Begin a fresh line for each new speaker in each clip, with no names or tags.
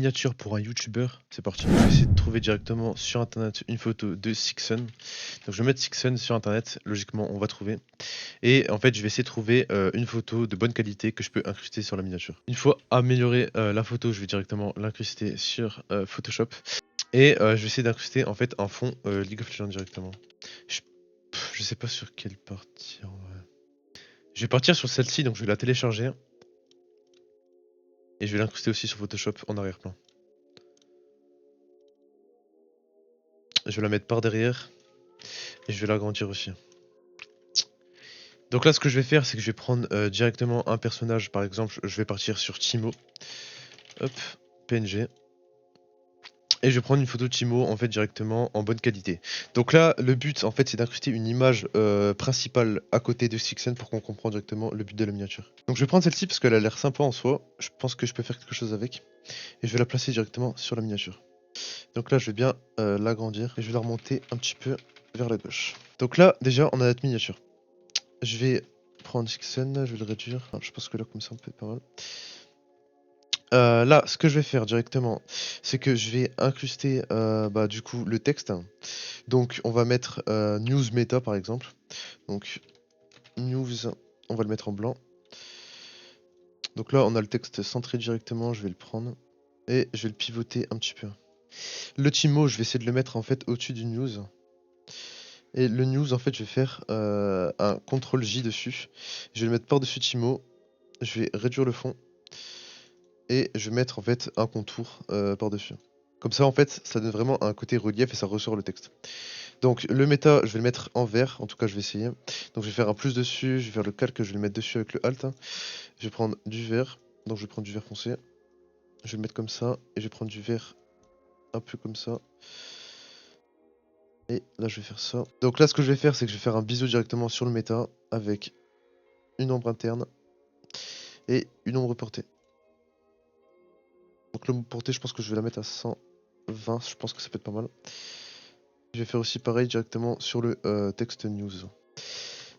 miniature pour un youtubeur, c'est parti. Je vais essayer de trouver directement sur internet une photo de Sixon. Donc je vais mettre Sixon sur internet, logiquement on va trouver. Et en fait je vais essayer de trouver une photo de bonne qualité que je peux incruster sur la miniature. Une fois amélioré la photo, je vais directement l'incruster sur Photoshop. Et je vais essayer d'incruster en fait un fond League of Legends directement. Je sais pas sur quelle partir. Ouais. Je vais partir sur celle-ci, donc je vais la télécharger. Et je vais l'incruster aussi sur Photoshop en arrière-plan. Je vais la mettre par derrière. Et je vais l'agrandir aussi. Donc là ce que je vais faire c'est que je vais prendre directement un personnage. Par exemple je vais partir sur Timo. Hop, PNG. Et je vais prendre une photo de Timo en fait directement en bonne qualité. Donc là le but en fait c'est d'incruster une image principale à côté de Sixen pour qu'on comprenne directement le but de la miniature. Donc je vais prendre celle-ci parce qu'elle a l'air sympa en soi. Je pense que je peux faire quelque chose avec. Et je vais la placer directement sur la miniature. Donc là je vais bien l'agrandir et je vais la remonter un petit peu vers la gauche. Donc là déjà on a notre miniature. Je vais prendre Sixen, je vais le réduire. Enfin, je pense que là comme ça on peut être pas mal. Là, ce que je vais faire directement, c'est que je vais incruster du coup le texte. Donc on va mettre news meta par exemple. Donc news, on va le mettre en blanc. Donc là on a le texte centré directement, je vais le prendre et je vais le pivoter un petit peu. Le Timo, je vais essayer de le mettre en fait au-dessus du news. Et le news en fait je vais faire un CTRL J dessus. Je vais le mettre par-dessus Timo. Je vais réduire le fond. Et je vais mettre en fait un contour par-dessus. Comme ça en fait ça donne vraiment un côté relief et ça ressort le texte. Donc le méta je vais le mettre en vert, en tout cas je vais essayer. Donc je vais faire un plus dessus, je vais faire le calque, je vais le mettre dessus avec le alt. Je vais prendre du vert, donc je vais prendre du vert foncé. Je vais le mettre comme ça et je vais prendre du vert un peu comme ça. Et là je vais faire ça. Donc là ce que je vais faire c'est que je vais faire un biseau directement sur le méta avec une ombre interne et une ombre portée. Donc l'ombre portée je pense que je vais la mettre à 120, je pense que ça peut être pas mal. Je vais faire aussi pareil directement sur le texte news.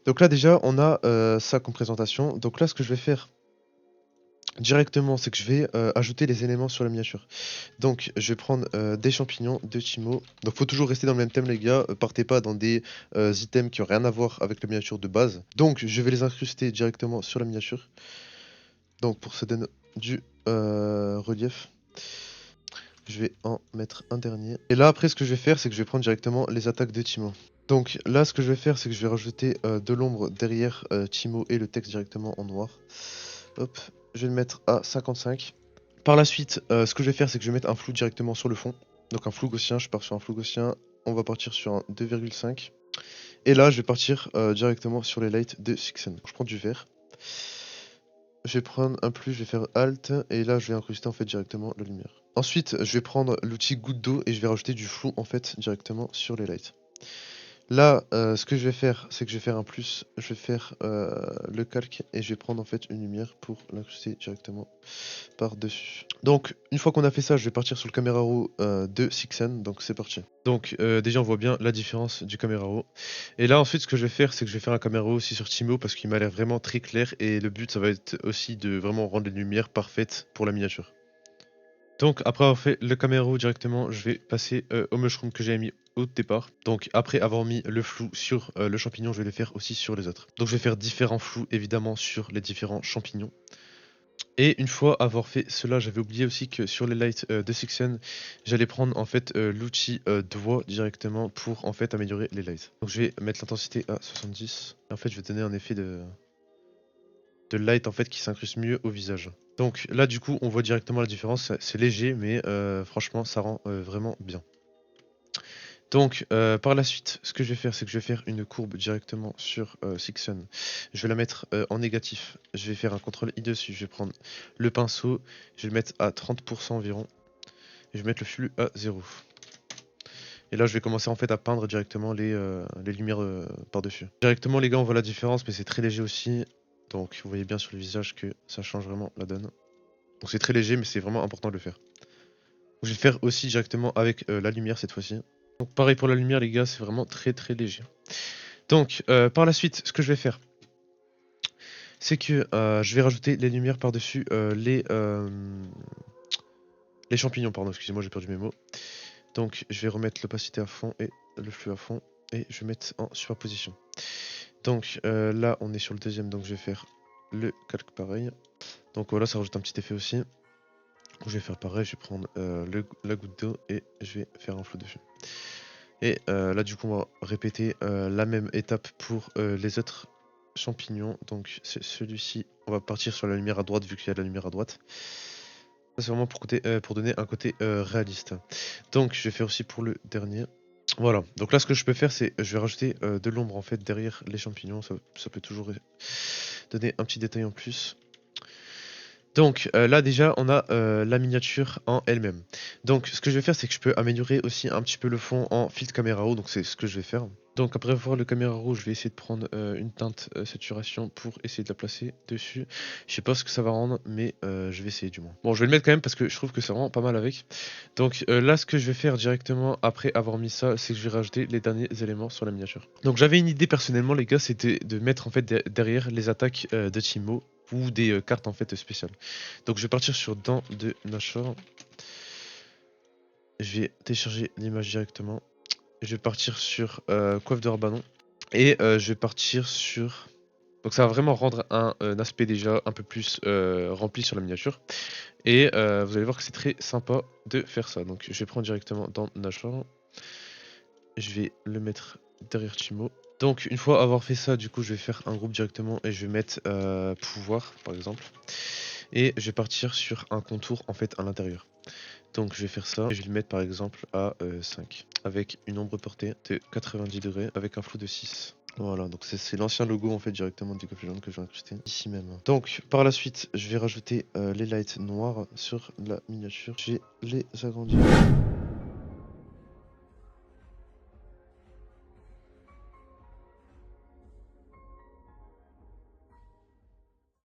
Donc là déjà on a ça comme présentation. Donc là ce que je vais faire directement c'est que je vais ajouter les éléments sur la miniature. Donc je vais prendre des champignons de Timo. Donc faut toujours rester dans le même thème les gars, partez pas dans des items qui ont rien à voir avec la miniature de base. Donc je vais les incruster directement sur la miniature. Donc pour que ça donne du relief. Je vais en mettre un dernier. Et là après ce que je vais faire c'est que je vais prendre directement les attaques de Timo. Donc là ce que je vais faire c'est que je vais rajouter de l'ombre derrière Timo et le texte directement en noir. Hop, je vais le mettre à 55. Par la suite ce que je vais faire c'est que je vais mettre un flou directement sur le fond. Donc un flou gaussien, je pars sur un flou gaussien. On va partir sur un 2,5. Et là je vais partir directement sur les lights de Sixen. Je prends du vert. Je vais prendre un plus, je vais faire Alt, et là je vais incruster en fait directement la lumière. Ensuite, je vais prendre l'outil goutte d'eau et je vais rajouter du flou en fait directement sur les lights. Là, ce que je vais faire, c'est que je vais faire un plus, je vais faire le calque et je vais prendre en fait une lumière pour l'incruster directement par-dessus. Donc, une fois qu'on a fait ça, je vais partir sur le caméra raw de Sixen, donc c'est parti. Donc, déjà on voit bien la différence du caméra raw. Et là ensuite, ce que je vais faire, c'est que je vais faire un caméra raw aussi sur Timo parce qu'il m'a l'air vraiment très clair et le but ça va être aussi de vraiment rendre les lumières parfaites pour la miniature. Donc après avoir fait le caméra raw directement, je vais passer au mushroom que j'avais mis au départ. Donc après avoir mis le flou sur le champignon, je vais le faire aussi sur les autres. Donc je vais faire différents flous évidemment sur les différents champignons. Et une fois avoir fait cela, j'avais oublié aussi que sur les lights de Sixen, j'allais prendre en fait l'outil doigt directement pour en fait améliorer les lights. Donc je vais mettre l'intensité à 70. Et en fait je vais donner un effet de light en fait qui s'incruste mieux au visage. Donc là du coup on voit directement la différence, c'est léger mais franchement ça rend vraiment bien. Donc par la suite ce que je vais faire c'est que je vais faire une courbe directement sur Sixen. Je vais la mettre en négatif, je vais faire un CTRL I dessus, je vais prendre le pinceau, je vais le mettre à 30% environ, et je vais mettre le flux à 0. Et là je vais commencer en fait à peindre directement les lumières par dessus. Directement les gars on voit la différence mais c'est très léger aussi. Donc vous voyez bien sur le visage que ça change vraiment la donne. Donc c'est très léger mais c'est vraiment important de le faire. Donc, je vais le faire aussi directement avec la lumière cette fois-ci. Donc pareil pour la lumière les gars, c'est vraiment très très léger. Donc par la suite ce que je vais faire, c'est que je vais rajouter les lumières par-dessus Les champignons, pardon, excusez-moi, j'ai perdu mes mots. Donc je vais remettre l'opacité à fond et le flux à fond. Et je vais mettre en superposition. Donc là, on est sur le deuxième, donc je vais faire le calque pareil. Donc voilà, ça rajoute un petit effet aussi. Je vais faire pareil, je vais prendre la goutte d'eau et je vais faire un flot dessus. Et là, du coup, on va répéter la même étape pour les autres champignons. Donc c'est celui-ci, on va partir sur la lumière à droite vu qu'il y a de la lumière à droite. Ça, c'est vraiment pour donner un côté réaliste. Donc je vais faire aussi pour le dernier. Voilà, donc là ce que je peux faire c'est je vais rajouter de l'ombre en fait derrière les champignons, ça peut toujours donner un petit détail en plus. Donc là déjà on a la miniature en elle-même. Donc ce que je vais faire c'est que je peux améliorer aussi un petit peu le fond en filtre caméra raw, donc c'est ce que je vais faire. Donc après avoir le caméra raw, je vais essayer de prendre une teinte saturation pour essayer de la placer dessus. Je sais pas ce que ça va rendre, mais je vais essayer du moins. Bon, je vais le mettre quand même parce que je trouve que c'est vraiment pas mal avec. Donc là ce que je vais faire directement après avoir mis ça, c'est que je vais rajouter les derniers éléments sur la miniature. Donc j'avais une idée personnellement les gars, c'était de mettre en fait derrière les attaques de Teemo ou des cartes en fait spéciales. Donc je vais partir sur Dents de Nashor. Je vais télécharger l'image directement. Je vais partir sur Coiffe de Rabanon. Et je vais partir sur... Donc ça va vraiment rendre un aspect déjà un peu plus rempli sur la miniature. Et vous allez voir que c'est très sympa de faire ça. Donc je vais prendre directement dans Nashor. Je vais le mettre derrière Chimo. Donc une fois avoir fait ça, du coup je vais faire un groupe directement et je vais mettre pouvoir par exemple. Et je vais partir sur un contour en fait à l'intérieur. Donc je vais faire ça et je vais le mettre par exemple à 5 avec une ombre portée de 90 degrés avec un flou de 6. Voilà, donc c'est l'ancien logo en fait directement du League of Legends que je vais incruster ici même. Donc par la suite, je vais rajouter les lights noirs sur la miniature. Je vais les agrandir